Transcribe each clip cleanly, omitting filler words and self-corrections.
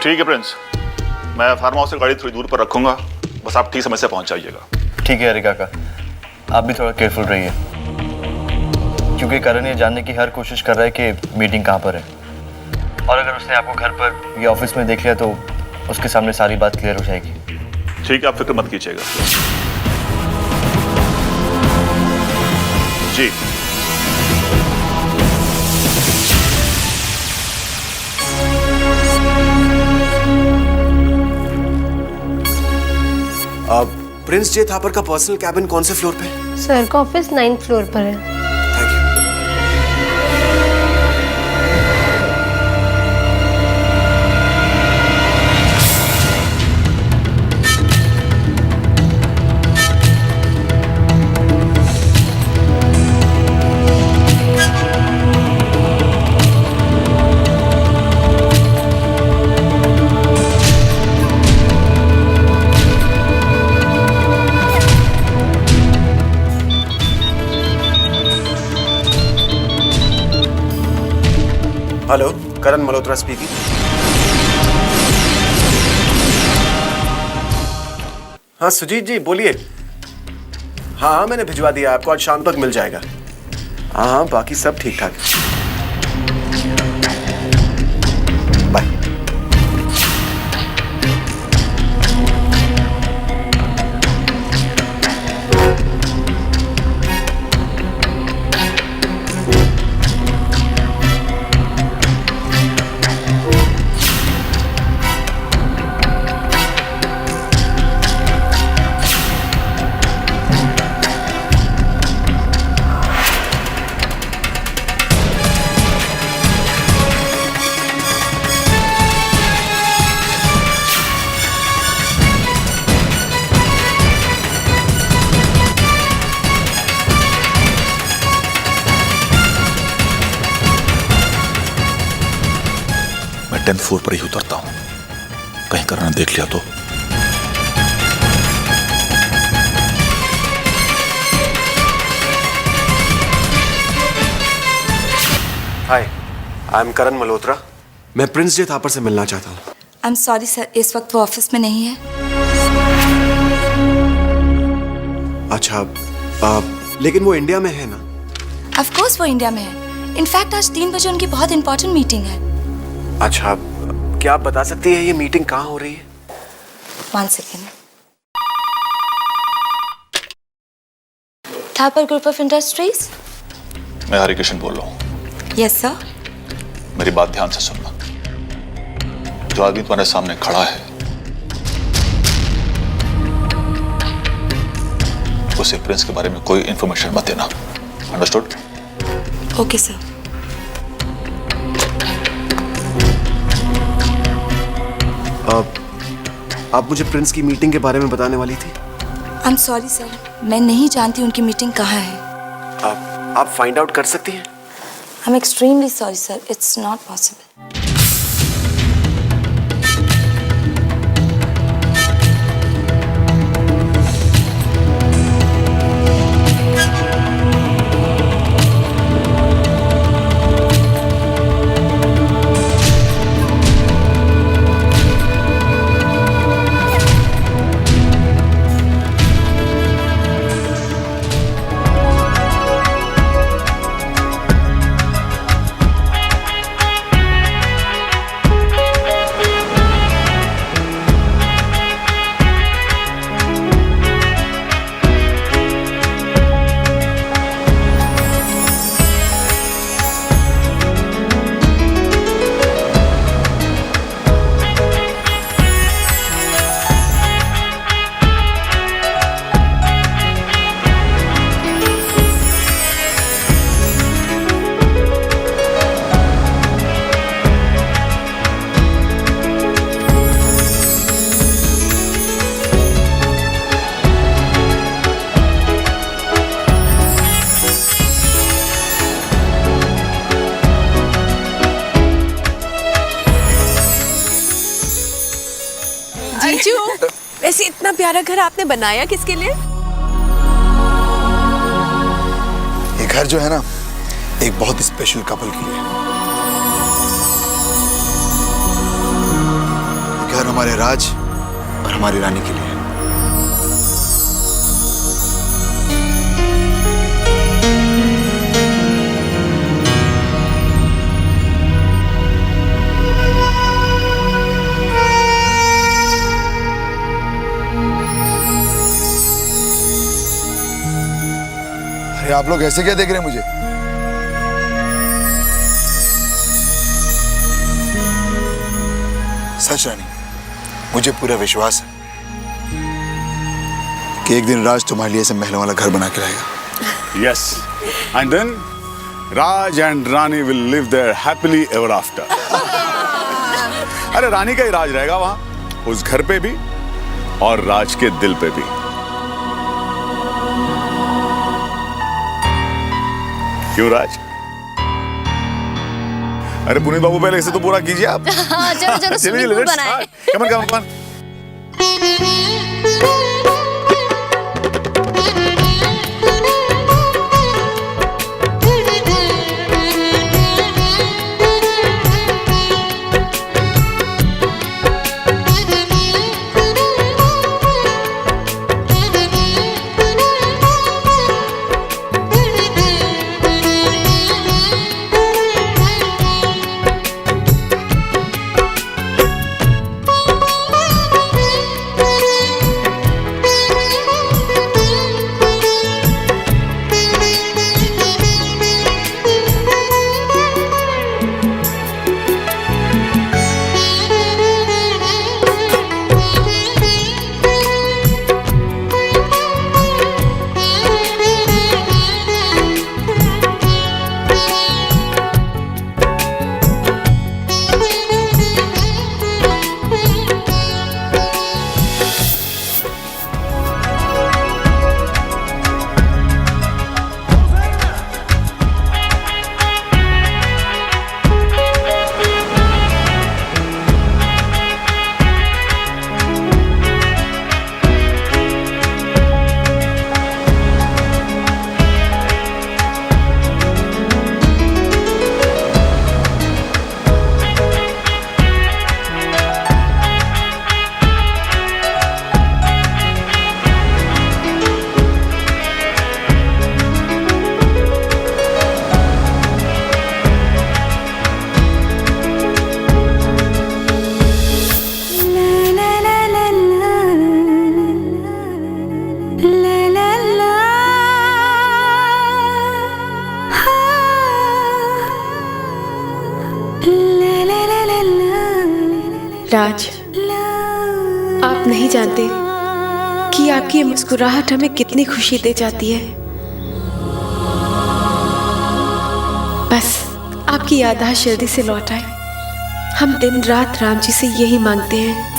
ठीक है प्रिंस, मैं फार्म हाउस से गाड़ी थोड़ी दूर पर रखूंगा, बस आप ठीक समय से पहुंच जाइएगा। ठीक है हरिका का, आप भी थोड़ा केयरफुल रहिए, क्योंकि करण ये जानने की हर कोशिश कर रहा है कि मीटिंग कहाँ पर है, और अगर उसने आपको घर पर या ऑफिस में देख लिया तो उसके सामने सारी बात क्लियर हो जाएगी। ठीक है, आप फिक्र मत कीजिएगा। जी प्रिंस जे थापर का पर्सनल कैबिन कौन से फ्लोर पे है? सर का ऑफिस 9th फ्लोर पर है। Thank you. Hello, Karan Malhotra speaking. हाँ सुजीत जी बोलिए। हाँ मैंने भिजवा दिया आपको, आज शाम तक मिल जाएगा। हाँ बाकी सब ठीक ठाक है। बाय। मैं 10th फ्लोर पर ही उतरता हूं, कहीं करण ने देख लिया तो। हाय, आई एम करण मल्होत्रा। मैं प्रिंस जे थापर से मिलना चाहता हूँ। आई एम सॉरी सर, इस वक्त वो ऑफिस में नहीं है। अच्छा, लेकिन वो इंडिया में है ना? ऑफ कोर्स वो इंडिया में है। इनफैक्ट आज 3 बजे उनकी बहुत इंपॉर्टेंट मीटिंग है। अच्छा, क्या आप बता सकती हैं ये मीटिंग कहाँ हो रही है? 1 second. Thapar group of industries. मैं हरिकिशन बोल रहा हूँ। Yes sir. मेरी बात ध्यान से सुनना। जो आदमी तुम्हारे सामने खड़ा है उसे प्रिंस के बारे में कोई इंफॉर्मेशन मत देना। अंडरस्टूड? Okay sir. आप मुझे प्रिंस की मीटिंग के बारे में बताने वाली थी। आई एम सॉरी सर, मैं नहीं जानती उनकी मीटिंग कहाँ है। आप फाइंड आउट कर सकती हैं? I am extremely sorry sir, it's not possible. जीजू, वैसे इतना प्यारा घर आपने बनाया किसके लिए? ये घर जो है ना, एक बहुत स्पेशल कपल के लिए। हमारे राज और हमारी रानी के लिए। अरे आप लोग ऐसे क्या देख रहे हैं मुझे? सच रानी, मुझे पूरा विश्वास है कि एक दिन राज तुम्हारे लिए ऐसे महलों वाला घर बना के लाएगा। Yes, and then Raj and Rani will live there happily ever after. अरे रानी का ही राज रहेगा वहां, उस घर पे भी और राज के दिल पे भी। क्यों राज? अरे पुनीत बाबू पहले इसे तो पूरा कीजिए आप। चलो चलो स्विमिंग पूल बनाए। Come on come on. राज, आप नहीं जानते कि आपकी ये मुस्कुराहट हमें कितनी खुशी दे जाती है। बस आपकी याददाश्त जल्दी से लौट आए, हम दिन रात राम जी से यही मांगते हैं।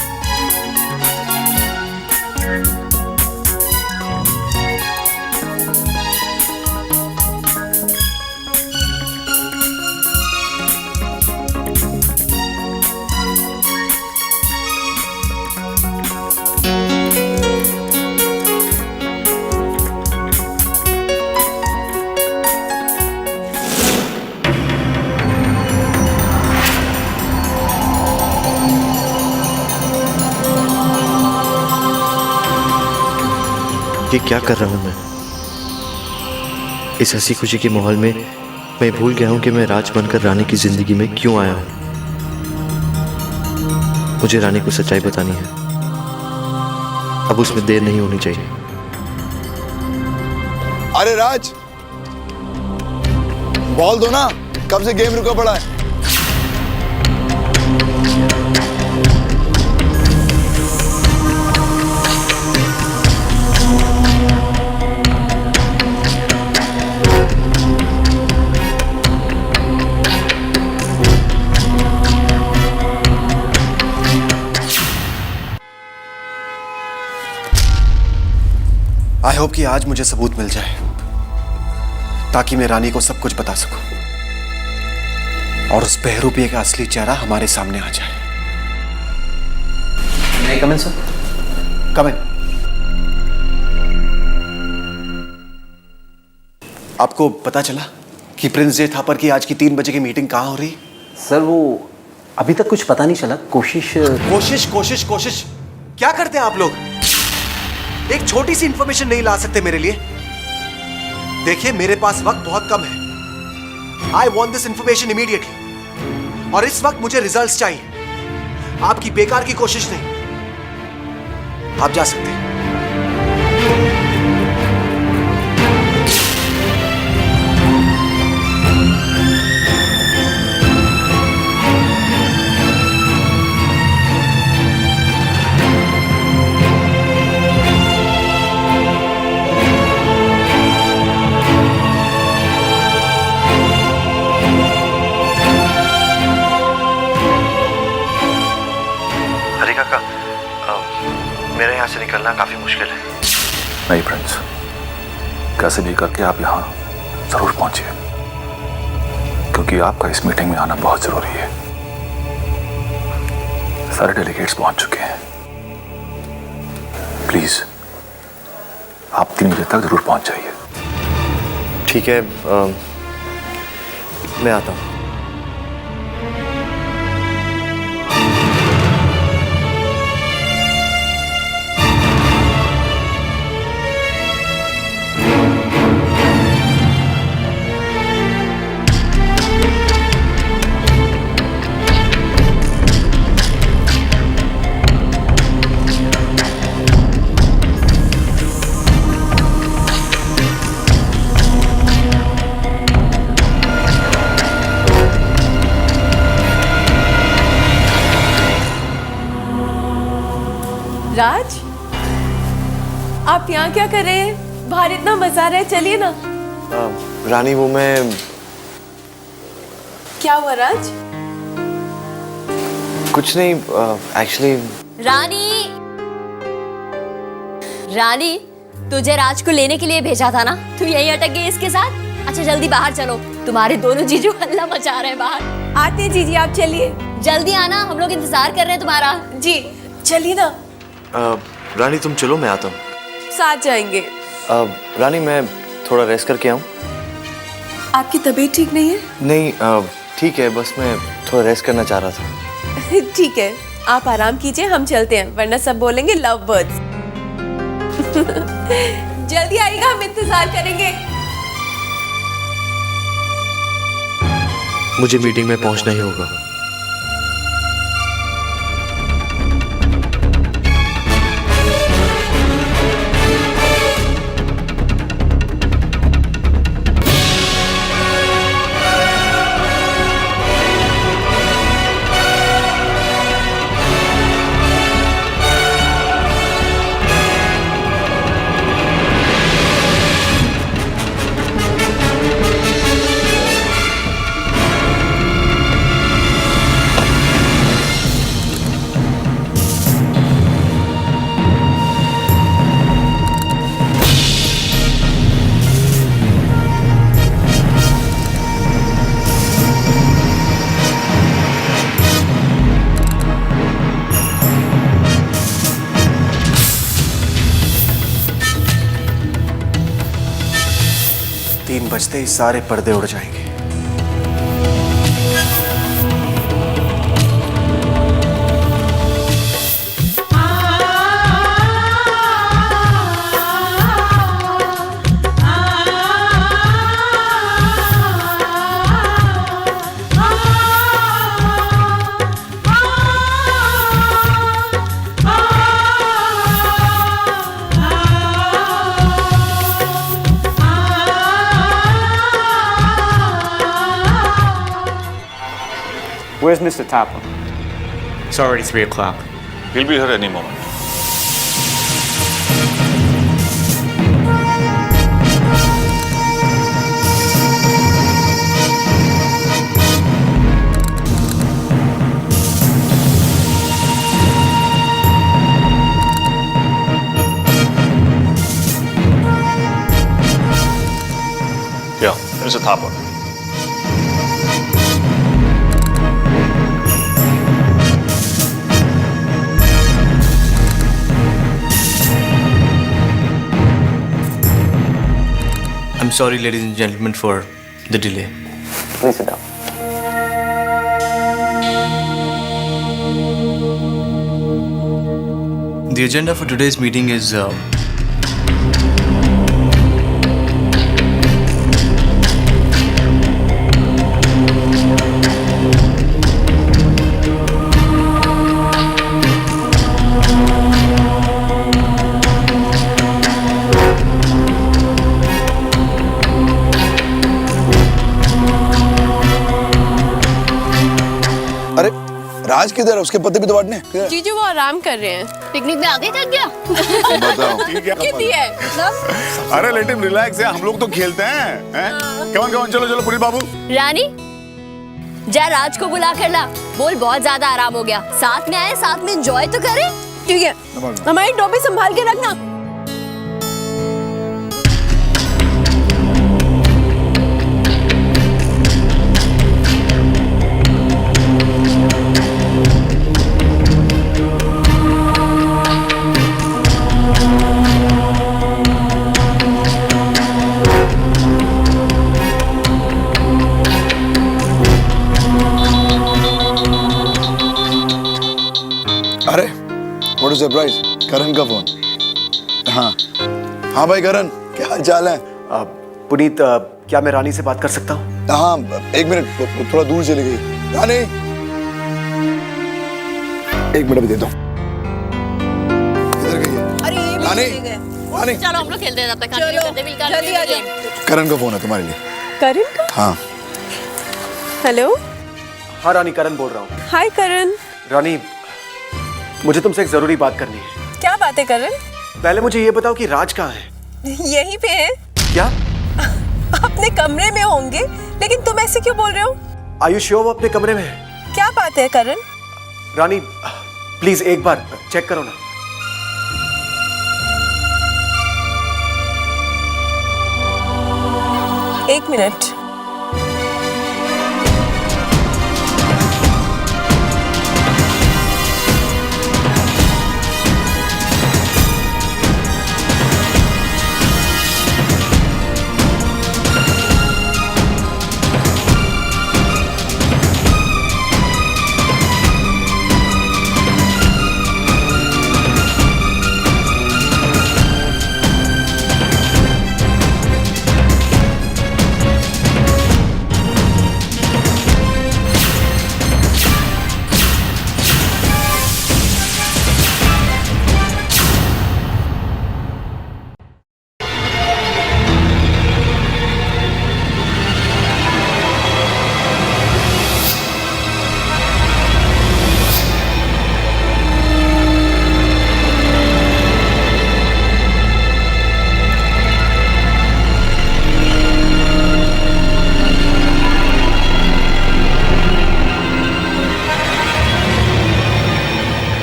ये क्या कर रहा हूं मैं? इस हंसी खुशी के माहौल में मैं भूल गया हूं कि मैं राज बनकर रानी की जिंदगी में क्यों आया हूं। मुझे रानी को सच्चाई बतानी है, अब उसमें देर नहीं होनी चाहिए। अरे राज, बॉल दो ना, कब से गेम रुका पड़ा है। आई होप कि आज मुझे सबूत मिल जाए ताकि मैं रानी को सब कुछ बता सकूं और उस बहरूपिये का असली चेहरा हमारे सामने आ जाए। नहीं कम इन सर। कम इन। आपको पता चला कि प्रिंस जे थापर की आज की 3 बजे की मीटिंग कहां हो रही? सर वो अभी तक कुछ पता नहीं चला। कोशिश कोशिश क्या करते हैं आप लोग? एक छोटी सी इंफॉर्मेशन नहीं ला सकते मेरे लिए? देखिए, मेरे पास वक्त बहुत कम है। I want this information immediately, और इस वक्त मुझे रिजल्ट्स चाहिए, आपकी बेकार की कोशिश नहीं। आप जा सकते हैं। हरी काका, मेरे यहाँ से निकलना काफी मुश्किल है। नहीं प्रिंस, कैसे भी करके आप यहाँ जरूर पहुंचिए, क्योंकि आपका इस मीटिंग में आना बहुत जरूरी है। सारे डेलीगेट्स पहुंच चुके हैं। प्लीज आप 3 बजे तक जरूर पहुंच जाइए। ठीक है, मैं आता हूँ। राज, आप यहाँ क्या कर रहे हैं? बाहर इतना मजा आ रहा है, चलिए ना। रानी, वो मैं... क्या हुआ राज? कुछ नहीं, एक्चुअली... रानी, तुझे राज को लेने के लिए भेजा था ना? तू यहीं अटक गई इसके साथ? अच्छा जल्दी बाहर चलो, तुम्हारे दोनों जीजू हल्ला मचा रहे हैं बाहर। आते हैं जीजी, आप चलिए। जल्दी आना, हम लोग इंतजार कर रहे हैं तुम्हारा। जी चलिए ना। रानी तुम चलो, मैं आता हूँ। साथ जाएंगे। रानी, मैं थोड़ा रेस्ट करके आऊँ? आपकी तबीयत ठीक नहीं है? नहीं, ठीक है, बस मैं थोड़ा रेस्ट करना चाह रहा था। ठीक है, आप आराम कीजिए, हम चलते हैं, वरना सब बोलेंगे लव बर्ड्स। जल्दी आइएगा, हम इंतजार करेंगे। मुझे मीटिंग में पहुंचना ही होगा। बजते ही सारे पर्दे उड़ जाएंगे। Where's Mr. Tapa? It's already 3 o'clock. He'll be here any moment. Yeah, Mr. Thapa. I'm sorry, ladies and gentlemen, for the delay. Please sit down. The agenda for today's meeting is अरे राज किधर है? उसके पति भी तो बांटने किधर? जीजू वो आराम कर रहे हैं। पिकनिक में आगे थक गया। बताओ ठीक है। कितनी है? अरे लेट हिम रिलैक्स है, हम लोग तो खेलते हैं। कमान कमान चलो चलो पुनीत बाबू। रानी जा राज को बुला कर ला, बोल बहुत ज्यादा आराम हो गया, साथ में आए साथ में एंजॉय तो करें। ठीक है, हमारी टोपी संभाल के रखना। अरे व्हाट इज सरप्राइज? करण का फोन। हाँ हाँ भाई करण, क्या हाल चाल है? पुनीत, क्या मैं रानी से बात कर सकता हूँ? हाँ एक मिनट, थोड़ा दूर चली गई। रानी एक मिनट भी दे दो। किधर गई है? अरे ये रानी, रानी चलो हम लोग खेलते हैं, तब तक कंटिन्यू करते हैं, मिलकर जल्दी आ जाओ। करण का फोन है तुम्हारे लिए। करण का? हाँ हेलो। हाँ रानी, करण बोल रहा हूँ। हाय करण। रानी, मुझे तुमसे एक जरूरी बात करनी है। क्या बात है करण? पहले मुझे ये बताओ कि राज कहाँ है? यहीं पे है। क्या? अपने कमरे में होंगे, लेकिन तुम ऐसे क्यों बोल रहे हो? Are you sure वो अपने कमरे में है? क्या बात है करण? रानी प्लीज एक बार चेक करो ना। एक मिनट।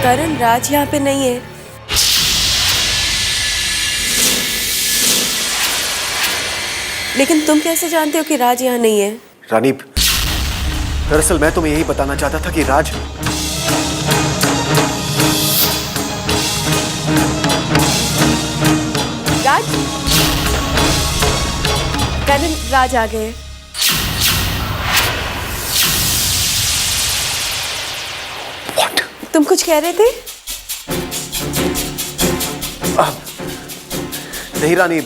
करण, राज यहाँ पे नहीं है। लेकिन तुम कैसे जानते हो कि राज यहाँ नहीं है? रानी, दरअसल मैं तुम्हें यही बताना चाहता था कि राज करण, राज आ गए। तुम कुछ कह रहे थे? नहीं रानी,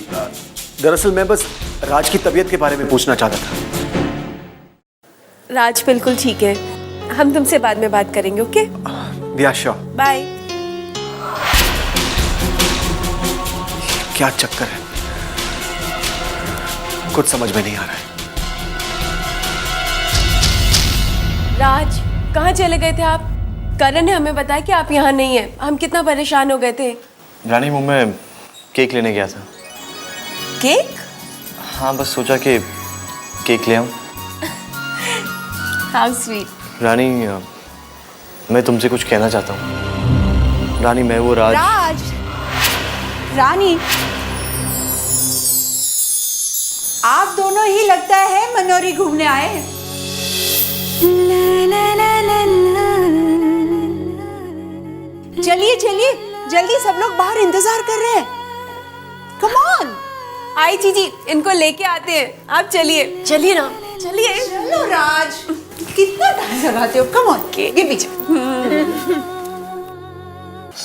दरअसल मैं बस राज की तबीयत के बारे में पूछना चाहता था। राज बिल्कुल ठीक है, हम तुमसे बाद में बात करेंगे। ओके या श्योर। बाय। क्या चक्कर है, कुछ समझ में नहीं आ रहा है। राज, कहाँ चले गए थे आप? करण ने हमें बताया कि आप यहाँ नहीं हैं। हम कितना परेशान हो गए थे। रानी मुंह में केक लेने गया था। केक? हाँ, बस सोचा कि केक ले आऊं। How sweet. रानी, मैं तुमसे कुछ कहना चाहता हूँ। रानी, मैं वो राज। रानी, आप दोनों ही लगता है मनोरी घूमने आए। चलिए चलिए, जल्दी, सब लोग बाहर इंतजार कर रहे हैं। Come on. आई जीजी, इनको लेके आते हैं। आप चलिए। चलिए ना। चलिए। चलो राज, कितना टाइम लगाते हो? कम ऑन, ये पीछे।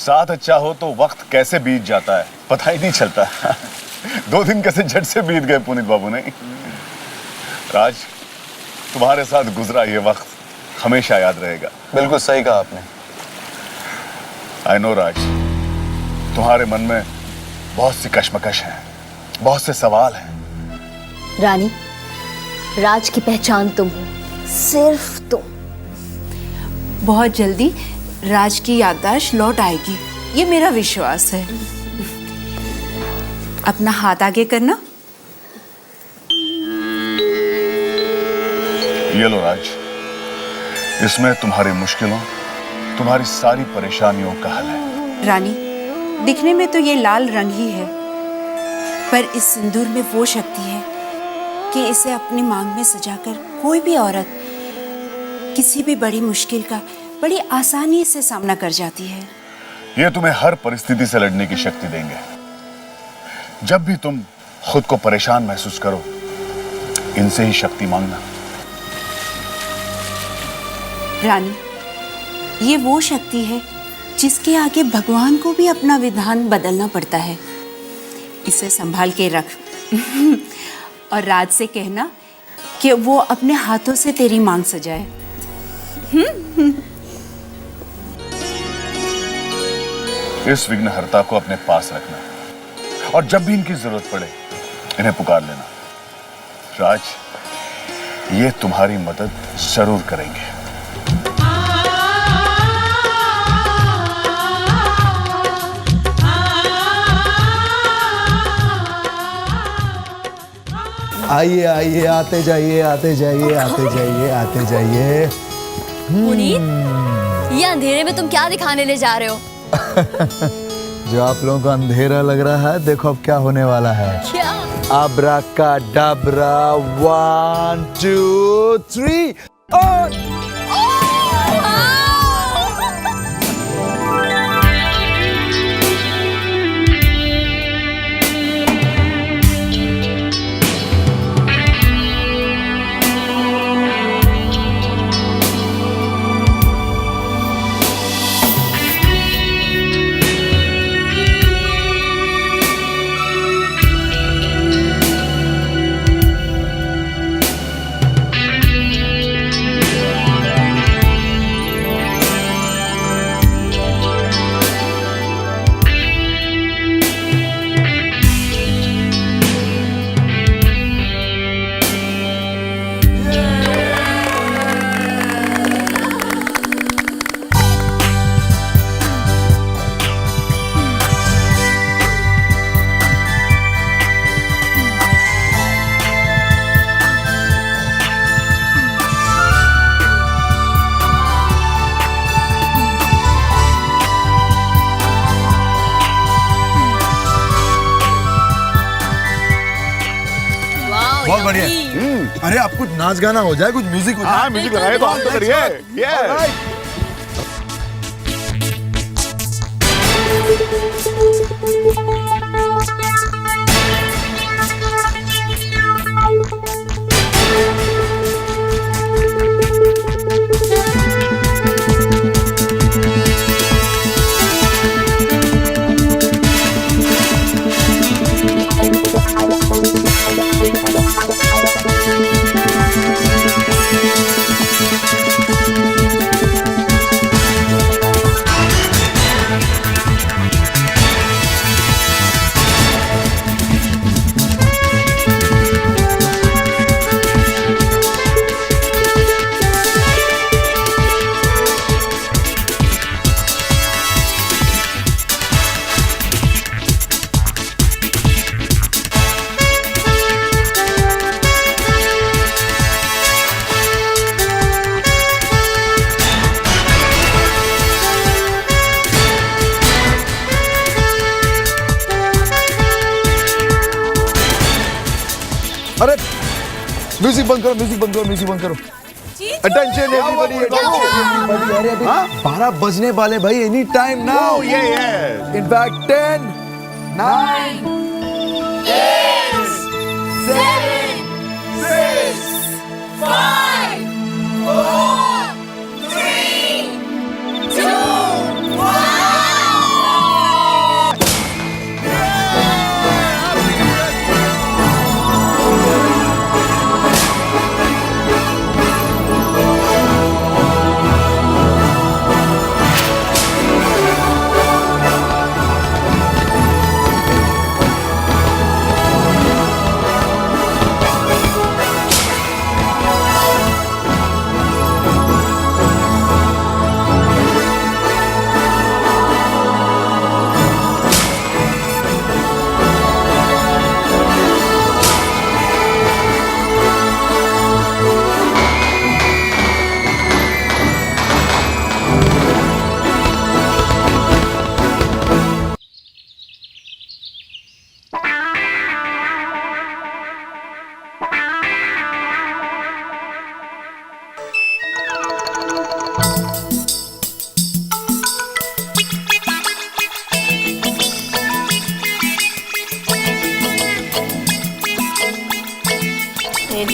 साथ अच्छा हो तो वक्त कैसे बीत जाता है पता ही नहीं चलता। 2 दिन कैसे झट से बीत गए पुनीत बाबू ने। राज, तुम्हारे साथ गुजरा ये वक्त हमेशा याद रहेगा। बिल्कुल सही कहा आपने। आई नो राज, तुम्हारे मन में बहुत सी कश्मकश है, बहुत से सवाल हैं। रानी, राज की पहचान तुम हो, सिर्फ तुम। बहुत जल्दी राज की याददाश्त लौट आएगी, ये मेरा विश्वास है। अपना हाथ आगे करना। ये लो राज, इसमें तुम्हारी मुश्किलों, तुम्हारी सारी परेशानियों का हल है। रानी, दिखने में तो ये लाल रंग ही है, पर इस सिंदूर में वो शक्ति है कि इसे अपनी मांग में सजाकर कोई भी औरत किसी भी बड़ी मुश्किल का बड़ी आसानी से सामना कर जाती है। ये तुम्हें हर परिस्थिति से लड़ने की शक्ति देंगे। जब भी तुम खुद को परेशान महसूस करो, इनसे ही शक्ति मांगना। रानी, ये वो शक्ति है जिसके आगे भगवान को भी अपना विधान बदलना पड़ता है। इसे संभाल के रख और राज से कहना कि वो अपने हाथों से तेरी मांग सजाए। इस विघ्नहर्ता को अपने पास रखना और जब भी इनकी जरूरत पड़े इन्हें पुकार लेना। राज, ये तुम्हारी मदद जरूर करेंगे। आइए आइए, आते जाइए आते जाइए आते जाइए आते जाइए। पुनीत, ये अंधेरे में तुम क्या दिखाने ले जा रहे हो? जो आप लोगों को अंधेरा लग रहा है, देखो अब क्या होने वाला है। क्या? अब्राकाडाब्रा, 1 2 3 और बहुत बढ़िया। अरे आप कुछ नाच गाना हो जाए, कुछ म्यूजिक हो जाए। हाँ, म्यूजिक लगाए तो आप तो करिए। अरे म्यूजिक बंद करो, म्यूजिक बंद करो, म्यूजिक बंद करो। अटेंशन एवरीबॉडी, अरे अभी 12 बजने वाले भाई, एनी टाइम नाउ। इनफैक्ट 10 9 8 7 6 5 4 3 2 1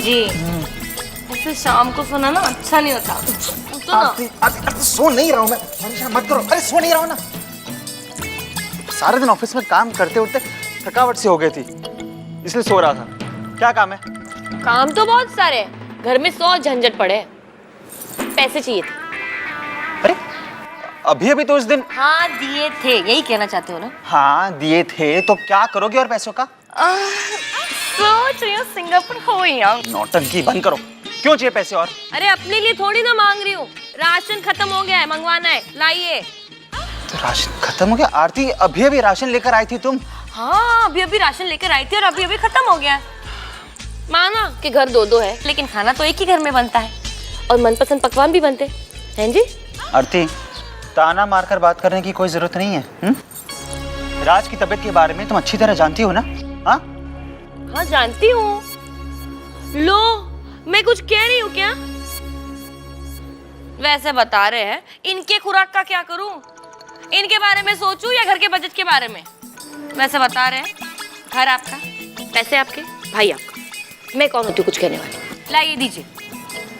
जी ऐसे शाम को सोना ना अच्छा नहीं होता। तो ना सो नहीं रहा हूँ मैं, परेशान मत करो। अरे सो नहीं रहा हूँ ना, सारे दिन ऑफिस में काम करते उठते थकावट सी हो गई थी, इसलिए सो रहा था। क्या काम है? काम तो बहुत सारे हैं, घर में 100 झंझट पड़े हैं। पैसे चाहिए थे। अरे अभी अभी तो उस दिन। हाँ दिए थे, यही कहना चाहते हो ना? हाँ दिए थे, तो क्या करोगे और पैसों का? सोच रही हूँ सिंगापुर हो यार। नौटंकी बंद करो। क्यों चाहिए पैसे और? अरे अपने लिए थोड़ी ना मांग रही हूँ, राशन खत्म हो गया है, मंगवाना है, लाइए। तो राशन खत्म हो गया? आरती अभी अभी राशन लेकर आई थी तुम। हाँ अभी अभी राशन लेकर आई थी और अभी अभी खत्म हो गया है। माना कि घर 2-2 है, लेकिन खाना तो एक ही घर में बनता है और मनपसंद पकवान भी बनते हैं जी। आरती ताना मारकर बात करने की कोई जरूरत नहीं है। राज की तबीयत के बारे में तुम अच्छी तरह जानती हो ना? हाँ हाँ जानती हूँ। लो मैं कुछ कह रही हूँ क्या? वैसे बता रहे हैं, इनके खुराक का क्या करूं? इनके बारे में सोचूं या घर के बजट के बारे में? वैसे बता रहे हैं, घर आपका, पैसे आपके, भाई आपका। मैं कौन होती हूँ कुछ कहने वाली? लाइए दीजिए।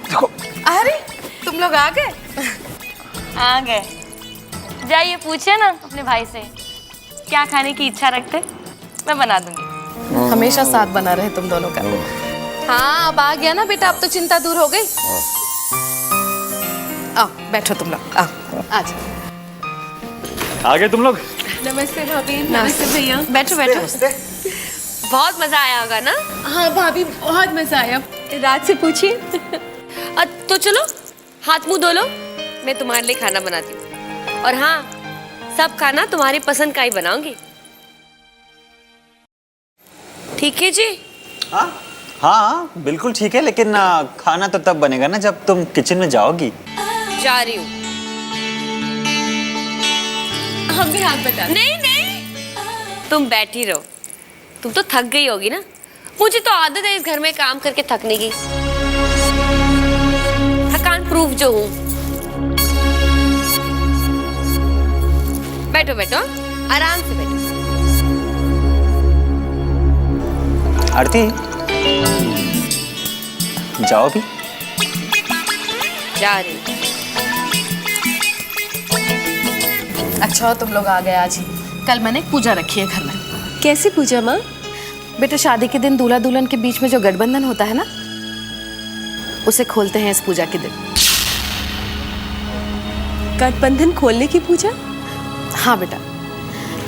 देखो। अरे तुम लोग आ गए? आ गए। जाइए पूछे ना अपने भाई से क्या खाने की इच्छा रखते, मैं बना दूंगी। हमेशा साथ बना रहे तुम दोनों का। हाँ अब आ गया ना बेटा, अब तो चिंता दूर हो गई। आओ बैठो तुम लोग, आओ आज। आ गए तुम लोग? नमस्ते भाभी। नमस्ते भैया। बैठो बैठो। बहुत मजा आया होगा ना? हाँ भाभी बहुत मजा आया। राज से पूछिए। तो चलो हाथ मुंह धो लो, मैं तुम्हारे लिए खाना बनाती हूँ। और हाँ सब खाना तुम्हारी पसंद का ही बनाऊंगी, ठीक है जी? हाँ हाँ बिल्कुल ठीक है, लेकिन खाना तो तब बनेगा ना जब तुम किचन में जाओगी। जा रही हूँ। हम भी हाथ बटा। नहीं नहीं तुम बैठी रहो, तुम तो थक गई होगी ना। मुझे तो आदत है इस घर में काम करके थकने की, थकान प्रूफ जो हूँ। बैठो बैठो, आराम से बैठो। आरती जाओ भी। जा रही हूँ। अच्छा हो तुम लोग आ गए आज ही। कल मैंने एक पूजा रखी है घर में। कैसी पूजा माँ? बेटा शादी के दिन दूल्हा दुल्हन के बीच में जो गठबंधन होता है ना, उसे खोलते हैं इस पूजा के दिन। गठबंधन खोलने की पूजा? हाँ बेटा,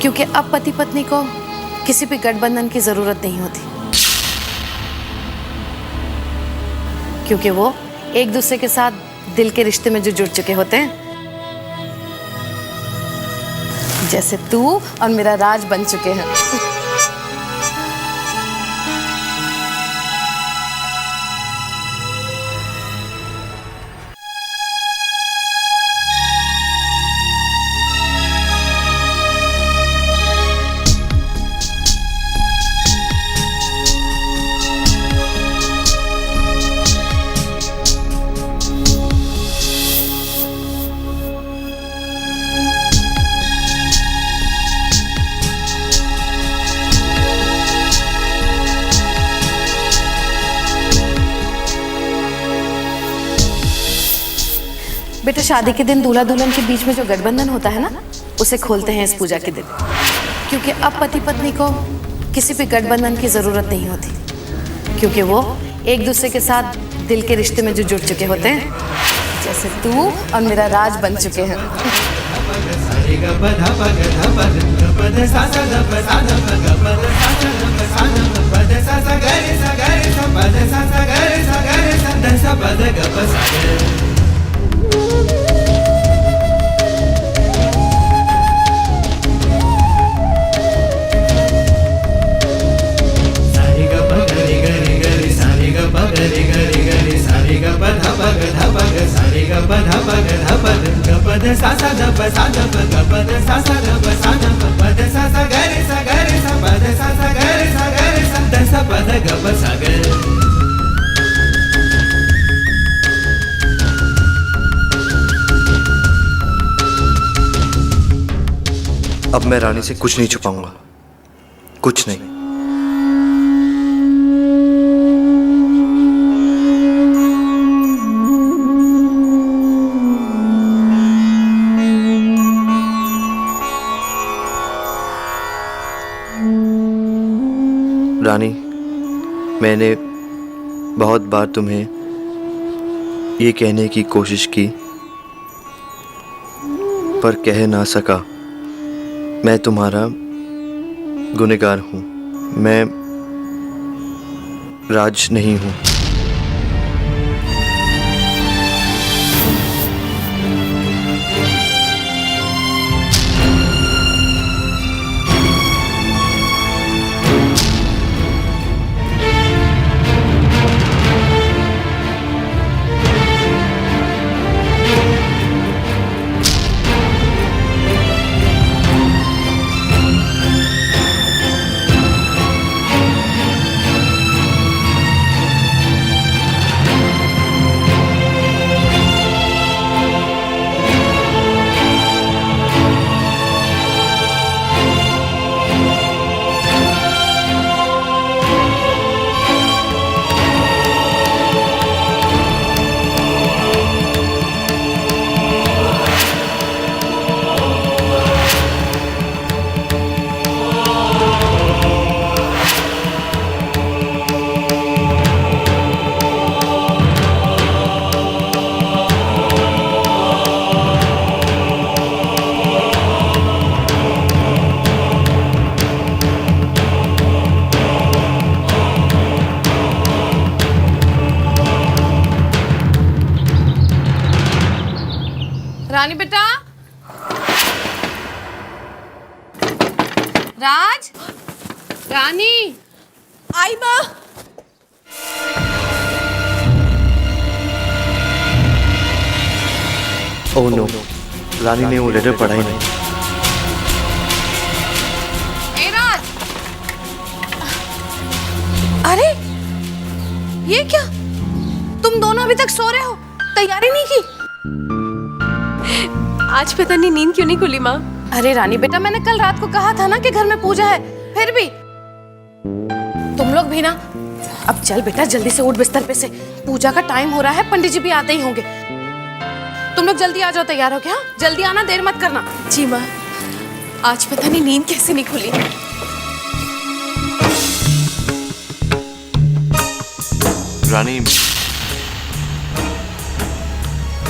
क्योंकि अब पति पत्नी को किसी भी गठबंधन की जरूरत नहीं होती, क्योंकि वो एक दूसरे के साथ दिल के रिश्ते में जो जुड़ चुके होते हैं। जैसे तू और मेरा राज बन चुके हैं। बेटा शादी के दिन दूल्हा दुल्हन के बीच में जो गठबंधन होता है ना, उसे खोलते हैं इस पूजा के दिन, क्योंकि अब पति पत्नी को किसी भी गठबंधन की जरूरत नहीं होती, क्योंकि वो एक दूसरे के साथ दिल के रिश्ते में जो जुड़ चुके होते हैं। जैसे तू और मेरा राज बन चुके हैं। अब मैं रानी से कुछ नहीं छुपाऊंगा, कुछ नहीं। रानी, मैंने बहुत बार तुम्हें ये कहने की कोशिश की, पर कह ना सका। मैं तुम्हारा गुनहगार हूँ। मैं राज नहीं हूँ। रानी बेटा, राज, रानी, आई माँ। ओह नो, रानी ने वो लेटर पढ़ा ही नहीं। ए राज, अरे ये क्या? तुम दोनों अभी तक सो रहे हो? तैयारी नहीं की? आज पता नहीं नींद क्यों नहीं खुली माँ। अरे रानी बेटा, मैंने कल रात को कहा था ना कि घर में पूजा है, फिर भी तुम लोग भी ना। अब चल बेटा, जल्दी से उठ बिस्तर पे से। पूजा का टाइम हो रहा है, पंडित जी भी आते ही होंगे। तुम लोग जल्दी आ जाओ, तैयार हो क्या? जल्दी आना, देर मत करना। जी माँ, आज पता नहीं नींद कैसे नहीं खुली।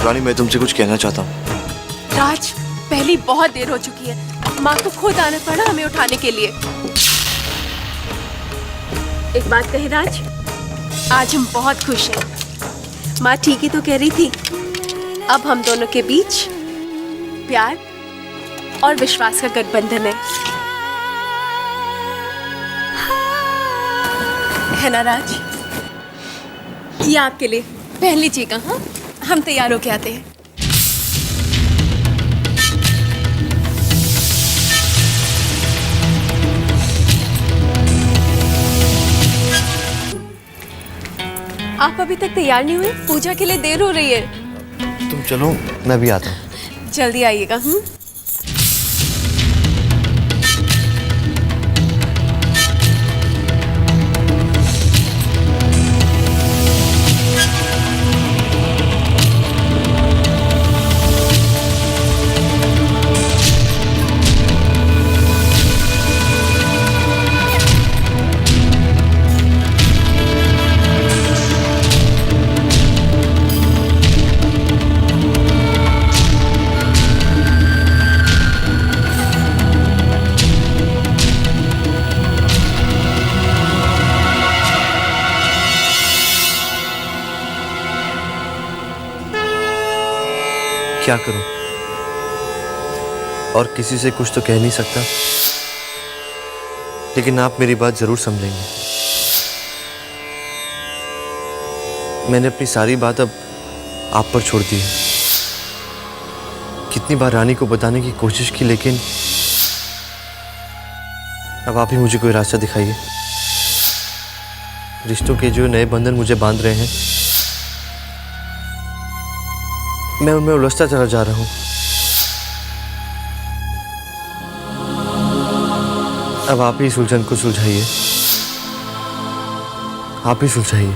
रानी, मैं तुमसे कुछ कहना चाहता हूँ। राज, पहली बहुत देर हो चुकी है। माँ को खुद आना पड़ा हमें उठाने के लिए। एक बात कहे राज, आज हम बहुत खुश हैं। माँ ठीक ही तो कह रही थी, अब हम दोनों के बीच प्यार और विश्वास का गठबंधन है ना राज? ये आपके लिए, पहन लीजिएगा। हाँ, हम तैयार होके आते हैं। आप अभी तक तैयार नहीं हुए? पूजा के लिए देर हो रही है। तुम चलो, मैं भी आता हूँ। जल्दी आइएगा। क्या करूं? और किसी से कुछ तो कह नहीं सकता, लेकिन आप मेरी बात जरूर समझेंगे। मैंने अपनी सारी बात अब आप पर छोड़ दी है। कितनी बार रानी को बताने की कोशिश की, लेकिन अब आप ही मुझे कोई रास्ता दिखाइए। रिश्तों के जो नए बंधन मुझे बांध रहे हैं, मैं उनमें उलझता चला जा रहा हूं। अब आप ही इस उलझन को सुलझाइए, आप ही सुलझाइए।